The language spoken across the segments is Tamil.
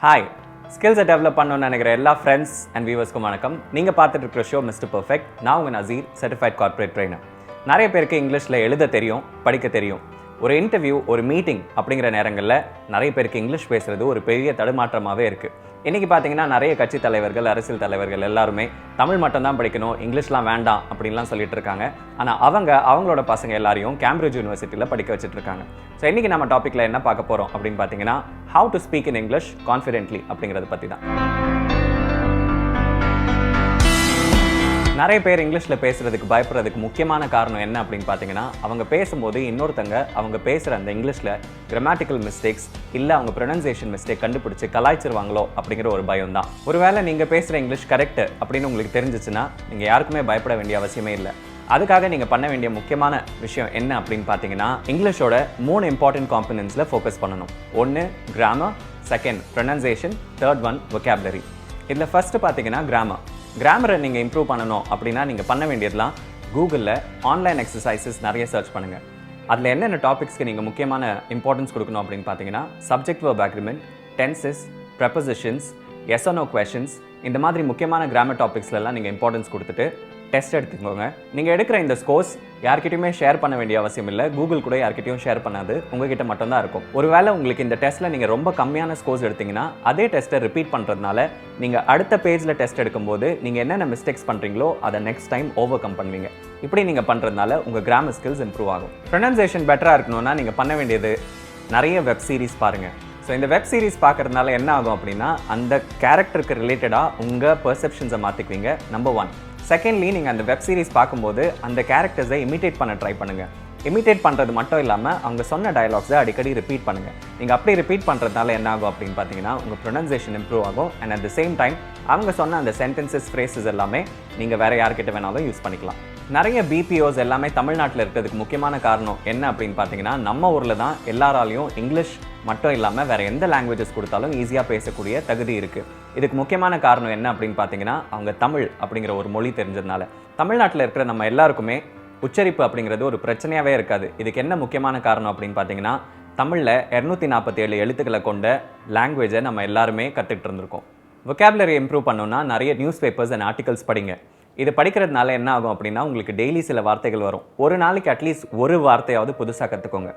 ஹாய், ஸ்கில்ஸை டெவலப் பண்ணணும்னு நினைக்கிற எல்லா ஃப்ரெண்ட்ஸ் அண்ட் வியூவர்ஸ்க்கும் வணக்கம். நீங்கள் பார்த்துட்டு இருக்கிற ஷோ மிஸ்டர் பர்ஃபெக்ட். நான் உங்கள் நசீர், சர்டிஃபைட் கார்ப்பரேட் ட்ரெயினர். நிறைய பேருக்கு இங்கிலீஷில் எழுத தெரியும், படிக்க தெரியும். ஒரு இன்டர்வியூ, ஒரு மீட்டிங் அப்படிங்கிற நேரங்களில் நிறைய பேருக்கு இங்கிலீஷ் பேசுகிறது ஒரு பெரிய தடுமாற்றமாகவே இருக்குது. இன்றைக்கி பார்த்தீங்கன்னா நிறைய கட்சி தலைவர்கள், அரசியல் தலைவர்கள் எல்லாருமே தமிழ் மட்டும்தான் படிக்கணும், இங்கிலீஷ்லாம் வேண்டாம் அப்படின்லாம் சொல்லிட்டு இருக்காங்க. ஆனால் அவங்களோட பசங்க எல்லாரையும் கேம்பிரிட்ஜ் யூனிவர்சிட்டியில் படிக்க வச்சுட்டு இருக்காங்க. ஸோ இன்றைக்கி நம்ம டாப்பிக்கில் என்ன பார்க்க போகிறோம் அப்படின்னு பார்த்தீங்கன்னா, how to speak in English confidently அப்படிங்கிறத பற்றி தான். நிறைய பேர் இங்கிலீஷில் பேசுகிறதுக்கு பயப்படுறதுக்கு முக்கியமான காரணம் என்ன அப்படின்னு பார்த்தீங்கன்னா, அவங்க பேசும்போது இன்னொருத்தங்க அவங்க பேசுகிற அந்த இங்கிலீஷில் கிராமட்டிக்கல் மிஸ்டேக்ஸ் இல்லை அவங்க ப்ரொனன்சியேஷன் மிஸ்டேக் கண்டுபிடிச்சி கலாய்ச்சிருவாங்களோ அப்படிங்கிற ஒரு பயம் தான். ஒருவேளை நீங்கள் பேசுகிற இங்கிலீஷ் கரெக்ட் அப்படின்னு உங்களுக்கு தெரிஞ்சிச்சுன்னா நீங்கள் யாருக்குமே பயப்பட வேண்டிய அவசியமே இல்லை. அதுக்காக நீங்கள் பண்ண வேண்டிய முக்கியமான விஷயம் என்ன அப்படின்னு பார்த்தீங்கன்னா, இங்கிலீஷோட 3 இம்பார்ட்டன்ட் காம்பனன்ட்ஸில் ஃபோக்கஸ் பண்ணணும். 1 கிராமர், 2 ப்ரொனன்சியேஷன், 3 vocabulary. இதில் ஃபஸ்ட்டு பார்த்தீங்கன்னா கிராமரை நீங்கள் இம்ப்ரூவ் பண்ணணும் அப்படின்னா நீங்கள் பண்ண வேண்டியதுலாம் கூகுளில் ஆன்லைன் எக்ஸசைசஸ் நிறைய சர்ச் பண்ணுங்கள். அதில் என்னென்ன டாபிக்ஸ்க்கு நீங்கள் முக்கியமான இம்பார்ட்டன்ஸ் கொடுக்கணும் அப்படின்னு பார்த்தீங்கன்னா, subject verb agreement, tenses, prepositions, yes or no questions, இந்த மாதிரி முக்கியமான கிராமர் டாபிக்ஸ்லாம் நீங்கள் இம்பார்ட்டன்ஸ் கொடுத்துட்டு டெஸ்ட் எடுத்துக்கோங்க. நீங்கள் எடுக்கிற இந்த ஸ்கோர்ஸ் யார்கிட்டையுமே ஷேர் பண்ண வேண்டிய அவசியம் இல்லை. கூகுள் கூட யார்கிட்டையும் ஷேர் பண்ணாது, உங்ககிட்ட மட்டும்தான் இருக்கும். ஒருவேளை உங்களுக்கு இந்த டெஸ்ட்டில் நீங்கள் ரொம்ப கம்மியான ஸ்கோர்ஸ் எடுத்தீங்கன்னா அதே டெஸ்ட்டை ரிப்பீட் பண்ணுறதுனால நீங்கள் அடுத்த பேஜில் டெஸ்ட் எடுக்கும்போது நீங்கள் என்னென்ன மிஸ்டேக்ஸ் பண்ணுறீங்களோ அதை நெக்ஸ்ட் டைம் ஓவர் கம் பண்ணுவீங்க. இப்படி நீங்கள் பண்ணுறதுனால உங்கள் கிராமர் ஸ்கில்ஸ் இம்ப்ரூவ் ஆகும். ப்ரொனன்சியேஷன் பெட்டராக இருக்கணும்னா நீங்கள் பண்ண வேண்டியது நிறைய வெப் சீரிஸ் பாருங்கள். ஸோ இந்த வெப் சீரிஸ் பார்க்குறதுனால என்ன ஆகும் அப்படின்னா, அந்த கேரக்டருக்கு ரிலேட்டடாக உங்கள் பெர்செப்ஷன்ஸை மாற்றிக்குவீங்க. நம்பர் 1. செகண்ட்லி, நீங்கள் அந்த வெப் சீரிஸ் பார்க்கும்போது அந்த கேரக்டர்ஸை இமிட்டேட் பண்ண ட்ரை பண்ணுங்கள். இமிட்டேட் பண்ணுறது மட்டும் இல்லாமல் அவங்க சொன்ன டயலாக்ஸை அடிக்கடி ரிப்பீட் பண்ணுங்கள். நீங்கள் அப்படி ரிப்பீட் பண்ணுறதுனால என்ன ஆகும் அப்படின்னு பார்த்தீங்கன்னா, உங்கள் ப்ரொனன்சியேஷன் இம்ப்ரூவ் ஆகும். And at the same time அவங்க சொன்ன அந்த சென்டென்சஸ், ஃப்ரேசஸ் எல்லாமே நீங்கள் வேறு யார்கிட்ட வேணாலும் யூஸ் பண்ணிக்கலாம். நிறைய பிபிஓஸ் எல்லாமே தமிழ்நாட்டில் இருக்கிறதுக்கு முக்கியமான காரணம் என்ன அப்படின்னு பார்த்தீங்கன்னா, நம்ம ஊரில் தான் எல்லாராலையும் இங்கிலீஷ் மட்டும் இல்லாமல் வேறு எந்த லாங்குவேஜஸ் கொடுத்தாலும் ஈஸியாக பேசக்கூடிய தகுதி இருக்குது. இதுக்கு முக்கியமான காரணம் என்ன அப்படின்னு பார்த்தீங்கன்னா, அவங்க தமிழ் அப்படிங்கிற ஒரு மொழி தெரிஞ்சதுனால. தமிழ்நாட்டில் இருக்கிற நம்ம எல்லாருக்குமே உச்சரிப்பு அப்படிங்கிறது ஒரு பிரச்சனையாகவே இருக்காது. இதுக்கு என்ன முக்கியமான காரணம் அப்படின்னு பார்த்தீங்கன்னா, தமிழில் 247 எழுத்துக்களை கொண்ட லாங்குவேஜை நம்ம எல்லாருமே கற்றுக்கிட்டு இருந்திருக்கோம். vocabulary இம்ப்ரூவ் பண்ணணும்னா நிறைய நியூஸ் பேப்பர்ஸ் அண்ட் ஆர்டிகல்ஸ் படிங்க. இது படிக்கிறதுனால என்ன ஆகும் அப்படின்னா, உங்களுக்கு டெய்லி சில வார்த்தைகள் வரும். ஒரு நாளைக்கு அட்லீஸ்ட் ஒரு வார்த்தையாவது புதுசாக கற்றுக்கோங்க.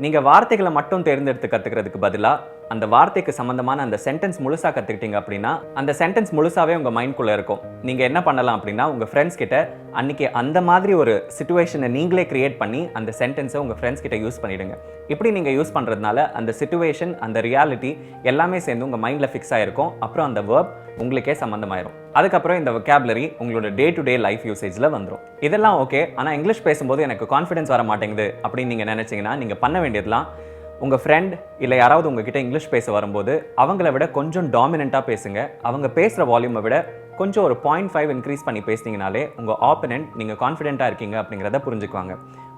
நீங்கள் வார்த்தைகளை மட்டும் தேர்ந்தெடுத்து கற்றுக்கிறதுக்கு பதிலாக அந்த வார்த்தைக்கு சம்மந்தமான அந்த சென்டென்ஸ் முழுசாக கற்றுக்கிட்டீங்க அப்படின்னா அந்த சென்டென்ஸ் முழுசாகவே உங்கள் மைண்ட்குள்ளே இருக்கும். நீங்கள் என்ன பண்ணலாம் அப்படின்னா, உங்கள் ஃப்ரெண்ட்ஸ் கிட்ட அன்றைக்கி அந்த மாதிரி ஒரு சிச்சுவேஷனை நீங்களே க்ரியேட் பண்ணி அந்த சென்டென்ஸை உங்கள் ஃப்ரெண்ட்ஸ் கிட்ட யூஸ் பண்ணிவிடுங்க. இப்படி நீங்கள் யூஸ் பண்ணுறதுனால அந்த சிச்சுவேஷன், அந்த ரியாலிட்டி எல்லாமே சேர்ந்து உங்கள் மைண்டில் ஃபிக்ஸ் ஆகிருக்கும். அப்புறம் அந்த வேர்ப் உங்களுக்கே சம்மந்தமாயிரும். அதுக்கப்புறம் இந்த vocabulary உங்களோட டே டு டே லைஃப் யூசேஜில் வந்துடும். இதெல்லாம் ஓகே. ஆனால் இங்கிலீஷ் பேசும்போது எனக்கு கான்ஃபிடன்ஸ் வர மாட்டேங்குது அப்படின்னு நீங்கள் நினச்சிங்கன்னா, நீங்கள் பண்ண வேண்டியதுலாம் உங்கள் ஃப்ரெண்ட் இல்லை யாராவது உங்ககிட்ட இங்கிலீஷ் பேச வரும்போது அவங்கள விட கொஞ்சம் டாமினண்ட்டாக பேசுங்க. அவங்க பேசுகிற வால்யூமை விட கொஞ்சம் ஒரு 0.5 இன்க்ரீஸ் பண்ணி பேசினீங்கனாலே உங்கள் ஆப்பனண்ட் நீங்கள் கான்ஃபிடென்ட்டாக இருக்கீங்க அப்படிங்கிறத புரிஞ்சுக்குவாங்க.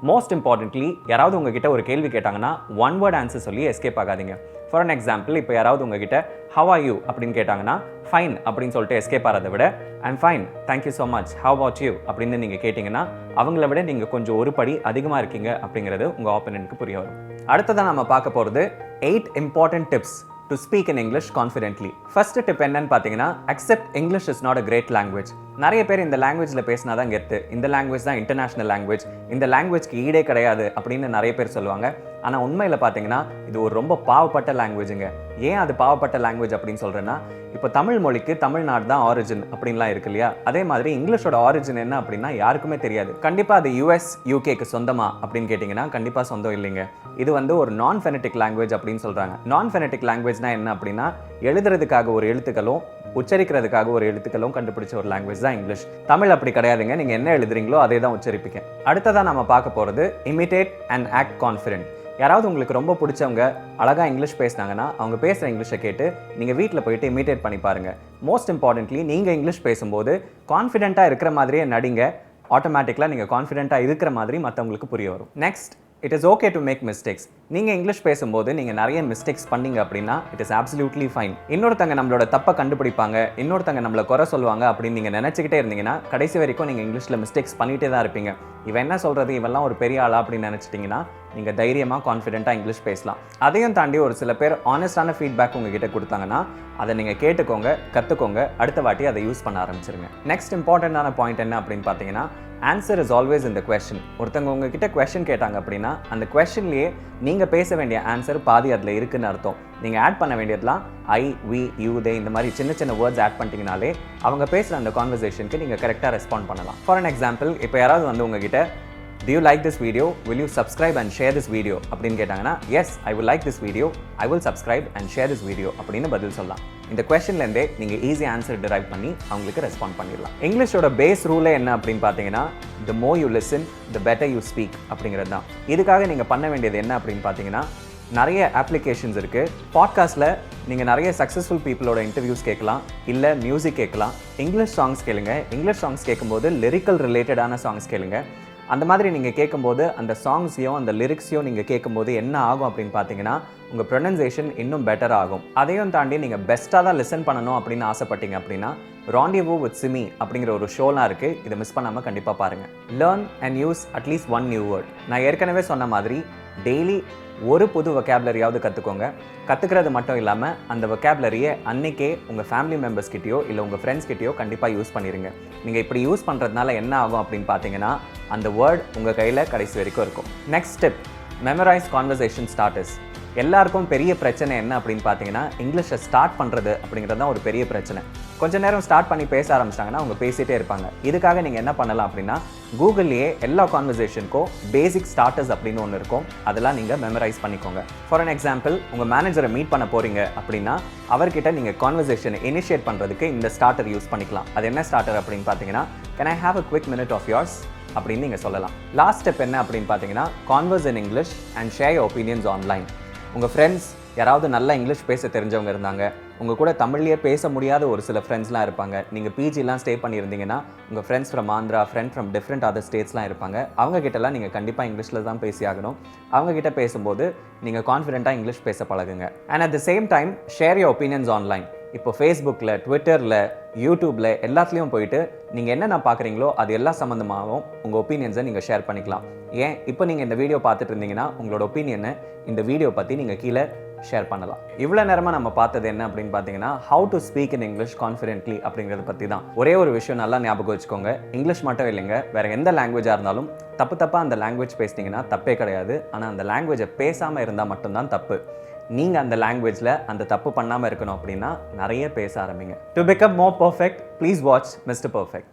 மோஸ்ட் இம்பார்ட்டன்ட்லி, யாராவது உங்ககிட்ட ஒரு கேள்வி கேட்டாங்கன்னா 1 word ஆன்சர் சொல்லி எஸ்கேப் ஆகாதீங்க. ஃபார் அன் எக்ஸாம்பிள், இப்போ யாராவது உங்ககிட்ட ஹவ் ஆர் யூ அப்படின்னு கேட்டாங்கன்னா ஃபைன் அப்படின்னு சொல்லிட்டு எஸ்கேப் ஆகிறத விட I'm fine, thank you so much, how about you அப்படின்னு நீங்கள் கேட்டிங்கன்னா அவங்கள விட நீங்கள் கொஞ்சம் ஒரு படி அதிகமாக இருக்கீங்க அப்படிங்கிறது உங்கள் ஆப்பனண்ட்க்கு புரிய வரும். அடுத்ததான் நம்ம பார்க்க போகிறது 8 important tips to speak in English confidently. First tip என்னன்னு பார்த்தீங்கன்னா, accept English is not a great language. நிறைய பேர் இந்த லாங்குவேஜில் பேசினா தான் கெத்து, இந்த லாங்குவேஜ் தான் இன்டர்நேஷனல் லாங்குவேஜ், இந்த லாங்குவேஜ்க்கு ஈடே கிடையாது அப்படின்னு நிறைய பேர் சொல்லுவாங்க. ஆனால் உண்மையில் பார்த்தீங்கன்னா இது ஒரு ரொம்ப பாவப்பட்ட லாங்குவேஜுங்க. ஏன் அது பாவப்பட்ட லாங்குவேஜ் அப்படின்னு சொல்கிறேன்னா, இப்போ தமிழ் மொழிக்கு தமிழ்நாடு தான் ஆரிஜின் அப்படின்லாம் இருக்கு இல்லையா? அதே மாதிரி இங்கிலீஷோட ஆரிஜின் என்ன அப்படின்னா யாருக்குமே தெரியாது. கண்டிப்பாக அது US, UKக்கு சொந்தமா அப்படின்னு கேட்டிங்கன்னா கண்டிப்பாக சொந்தம் இல்லைங்க. இது வந்து ஒரு நான் ஃபெனட்டிக் லாங்குவேஜ் அப்படின்னு சொல்கிறாங்க. நான் ஃபெனட்டிக் லாங்குவேஜ்னா என்ன அப்படின்னா, எழுதுறதுக்காக ஒரு எழுத்துக்களும் உச்சரிக்கிறதுக்காக ஒரு எழுத்துக்களும் கண்டுபிடிச்ச ஒரு லாங்குவேஜ் தான் இங்கிலீஷ். தமிழ் அப்படி கிடையாதுங்க. நீங்கள் என்ன எழுதுறீங்களோ அதே தான் உச்சரிப்பீங்க. அடுத்ததான் நம்ம பார்க்க போகிறது இமிட்டேட் அண்ட் ஆக்ட் கான்ஃபிடென்ட். யாராவது உங்களுக்கு ரொம்ப பிடிச்சவங்க அழகாக இங்கிலீஷ் பேசினாங்கன்னா அவங்க பேசுகிற இங்கிலீஷை கேட்டு நீங்கள் வீட்டில் போயிட்டு இமிட்டேட் பண்ணி பாருங்கள். மோஸ்ட் இம்பார்ட்டன்ட்லி, நீங்கள் இங்கிலீஷ் பேசும்போது கான்ஃபிடென்ட்டாக இருக்கிற மாதிரியே நடிங்க. ஆட்டோமேட்டிக்கலாக நீங்கள் கான்ஃபிடென்ட்டாக இருக்கிற மாதிரி மற்றவங்களுக்கு புரிய வரும். Next, it is okay to make mistakes. நீங்கள் இங்கிலீஷ் பேசும்போது நீங்கள் நிறைய மிஸ்டேக்ஸ் பண்ணீங்க அப்படின்னா இட் இஸ் அப்சல்யூட்லி ஃபைன். இன்னொருத்தங்க நம்மளோட தப்பை கண்டுபிடிப்பாங்க, இன்னொருத்தங்க நம்மளை குறை சொல்லுவாங்க அப்படின்னு நீங்கள் நினச்சிக்கிட்டே இருந்தீங்கன்னா கடைசி வரைக்கும் நீங்கள் இங்கிலீஷில் மிஸ்டேக்ஸ் பண்ணிகிட்டே தான் இருப்பீங்க. இவன் என்ன சொல்கிறது, இவெல்லாம் ஒரு பெரிய ஆளா அப்படின்னு நினச்சிட்டிங்கன்னா நீங்கள் தைரியமாக கான்ஃபிடென்ட்டாக இங்கிலீஷ் பேசலாம். அதையும் தாண்டி ஒரு சில பேர் ஆனஸ்டான ஃபீட்பேக் உங்ககிட்ட கொடுத்தாங்கன்னா அதை நீங்கள் கேட்டுக்கோங்க, கற்றுக்கோங்க, அடுத்த வாட்டி அதை யூஸ் பண்ண ஆரம்பிச்சிருங்க. நெக்ஸ்ட் இம்பார்ட்டண்ட்டான பாயிண்ட் என்ன அப்படின்னு பார்த்தீங்கன்னா, ஆன்சர் இஸ் ஆல்வேஸ் இந்த கொஸ்டின். ஒருத்தவங்க உங்ககிட்ட கொஸ்டின் கேட்டாங்க அப்படின்னா அந்த கொஸ்டின்லேயே நீங்கள் பேச வேண்டிய ஆன்சர் பாதி அதில் இருக்குன்னு அர்த்தம். நீங்கள் ஆட் பண்ண வேண்டியதுலாம் ஐ, வி, யூ, தே இந்த மாதிரி சின்ன சின்ன வேர்ட்ஸ் ஆட் பண்ணிட்டீங்கனாலே அவங்க பேசுகிற அந்த கான்வர்சேஷனுக்கு நீங்கள் கரெக்டாக ரெஸ்பாண்ட் பண்ணலாம். ஃபார் அன் எக்ஸாம்பிள், இப்போ யாராவது வந்து உங்ககிட்ட Do you like this video? Will you subscribe and share this video? அப்படின்னு கேட்டாங்கன்னா yes, I will like this video, I will subscribe and share this video அப்படின்னு பதில் சொல்லலாம். இந்த கொஸ்டின்லேருந்தே நீங்கள் ஈஸி ஆன்சர் டிரைவ் பண்ணி அவங்களுக்கு ரெஸ்பாண்ட் பண்ணிடலாம். இங்கிலீஷோட பேஸ் ரூலே என்ன அப்படின்னு பார்த்தீங்கன்னா, the more you listen, the better you speak அப்படிங்கிறது தான். இதுக்காக நீங்கள் பண்ண வேண்டியது என்ன அப்படின்னு பார்த்தீங்கன்னா, நிறைய அப்ளிகேஷன்ஸ் இருக்குது. பாட்காஸ்ட்டில் நீங்கள் நிறைய சக்ஸஸ்ஃபுல் பீப்புளோட இன்டர்வியூஸ் கேட்கலாம், இல்லை மியூசிக் கேட்கலாம். இங்கிலீஷ் சாங்ஸ் கேளுங்க. இங்கிலீஷ் சாங்ஸ் கேட்கும்போது லிரிக்கல் ரிலேட்டடான சாங்ஸ் கேளுங்க. அந்த மாதிரி நீங்கள் கேட்கும்போது அந்த சாங்ஸையும் அந்த லிரிக்ஸையும் நீங்கள் கேட்கும்போது என்ன ஆகும் அப்படின்னு பார்த்தீங்கன்னா, உங்கள் ப்ரொனன்சியேஷன் இன்னும் பெட்டர் ஆகும். அதையும் தாண்டி நீங்கள் பெஸ்ட்டாக தான் லிசன் பண்ணணும் அப்படின்னு ஆசைப்பட்டீங்க அப்படின்னா, ராண்டிவோ வித் சிமி அப்படிங்கிற ஒரு ஷோலாம் இருக்குது. இதை மிஸ் பண்ணாமல் கண்டிப்பாக பாருங்கள். Learn and use at least one new word. நான் ஏற்கனவே சொன்ன மாதிரி டெய்லி ஒரு புது வொக்காபுலரியாவது கற்றுக்கோங்க. கற்றுக்கிறது மட்டும் இல்லாமல் அந்த வொக்காபுலரியை அன்றைக்கே உங்கள் ஃபேமிலி மெம்பர்ஸ்கிட்டயோ இல்லை உங்கள் ஃப்ரெண்ட்ஸ்கிட்டயோ கண்டிப்பாக யூஸ் பண்ணிடுங்க. நீங்கள் இப்படி யூஸ் பண்ணுறதுனால என்ன ஆகும் அப்படின்னு பார்த்தீங்கன்னா, அந்த வேர்ட் உங்கள் கையில் கடைசி வரைக்கும் இருக்கும். Next step, memorise conversation starters. எல்லாருக்கும் பெரிய பிரச்சனை என்ன அப்படின்னு பார்த்தீங்கன்னா, இங்கிலீஷை ஸ்டார்ட் பண்ணுறது அப்படிங்கிறது தான் ஒரு பெரிய பிரச்சனை. கொஞ்ச நேரம் ஸ்டார்ட் பண்ணி பேச ஆரம்பிச்சிட்டாங்கன்னா அவங்க பேசிகிட்டே இருப்பாங்க. இதுக்காக நீங்கள் என்ன பண்ணலாம் அப்படின்னா, கூகுள்லேயே எல்லா கான்வர்சேஷனுக்கும் பேசிக் ஸ்டார்டர்ஸ் அப்படின்னு ஒன்று இருக்கும். அதெல்லாம் நீங்கள் மெமரைஸ் பண்ணிக்கோங்க. ஃபார் அன் எக்ஸாம்பிள், உங்கள் மேனேஜரை மீட் பண்ண போகிறீங்க அப்படின்னா அவர்கிட்ட நீங்கள் கான்வர்சேஷனை இனிஷியேட் பண்ணுறதுக்கு இந்த ஸ்டார்டர் யூஸ் பண்ணிக்கலாம். அது என்ன ஸ்டார்டர் அப்படின்னு பார்த்தீங்கன்னா, can I have a quick minute of yours அப்படின்னு நீங்கள் சொல்லலாம். லாஸ்ட் ஸ்டெப் என்ன அப்படின்னு பார்த்தீங்கன்னா, converse in English and share your opinions online. உங்கள் ஃப்ரெண்ட்ஸ் யாராவது நல்லா இங்கிலீஷ் பேச தெரிஞ்சவங்க இருந்தாங்க, உங்கள் கூட தமிழ்லேயே பேச முடியாத ஒரு சில ஃப்ரெண்ட்ஸ்லாம் இருப்பாங்க. நீங்கள் பிஜிலாம் ஸ்டே பண்ணியிருந்தீங்கன்னா உங்கள் friends from Andhra, from different other ஸ்டேட்ஸ்லாம் இருப்பாங்க. அவங்ககிட்டலாம் நீங்கள் கண்டிப்பாக இங்கிலீஷில் தான் பேசி ஆகணும். அவங்ககிட்ட பேசும்போது நீங்கள் கான்ஃபிடென்ட்டாக இங்கிலீஷ் பேச பழகுங்க. And at the same time share your opinions online. இப்போ ஃபேஸ்புக்கில், ட்விட்டரில், யூடியூப்பில் எல்லாத்துலேயும் போயிட்டு நீங்கள் என்னென்ன பார்க்குறீங்களோ அது எல்லா சம்மந்தமாகவும் உங்கள் ஒப்பீனியன்ஸை நீங்கள் ஷேர் பண்ணிக்கலாம். ஏன் இப்போ நீங்கள் இந்த வீடியோ பார்த்துட்டு இருந்தீங்கன்னா உங்களோட ஒப்பீனியனை இந்த வீடியோ பற்றி நீங்கள் கீழே ஷேர் பண்ணலாம். இவ்வளோ நேரமாக நம்ம பார்த்தது என்ன அப்படின்னு பார்த்தீங்கன்னா, how to speak in English confidently அப்படிங்கிறத பற்றி தான். ஒரே ஒரு விஷயம் நல்லா ஞாபகம் வச்சுக்கோங்க, இங்கிலீஷ் மட்டும் இல்லைங்க, வேறு எந்த லாங்குவேஜாக இருந்தாலும் தப்பாக அந்த லாங்குவேஜ் பேசினீங்கன்னா தப்பே கிடையாது. ஆனால் அந்த லாங்குவேஜை பேசாமல் இருந்தால் மட்டும்தான் தப்பு. நீங்கள் அந்த லாங்குவேஜில் அந்த தப்பு பண்ணாமல் இருக்கணும் அப்படின்னா நிறைய பேச ஆரம்பிங்க. To become more perfect, please watch mister perfect.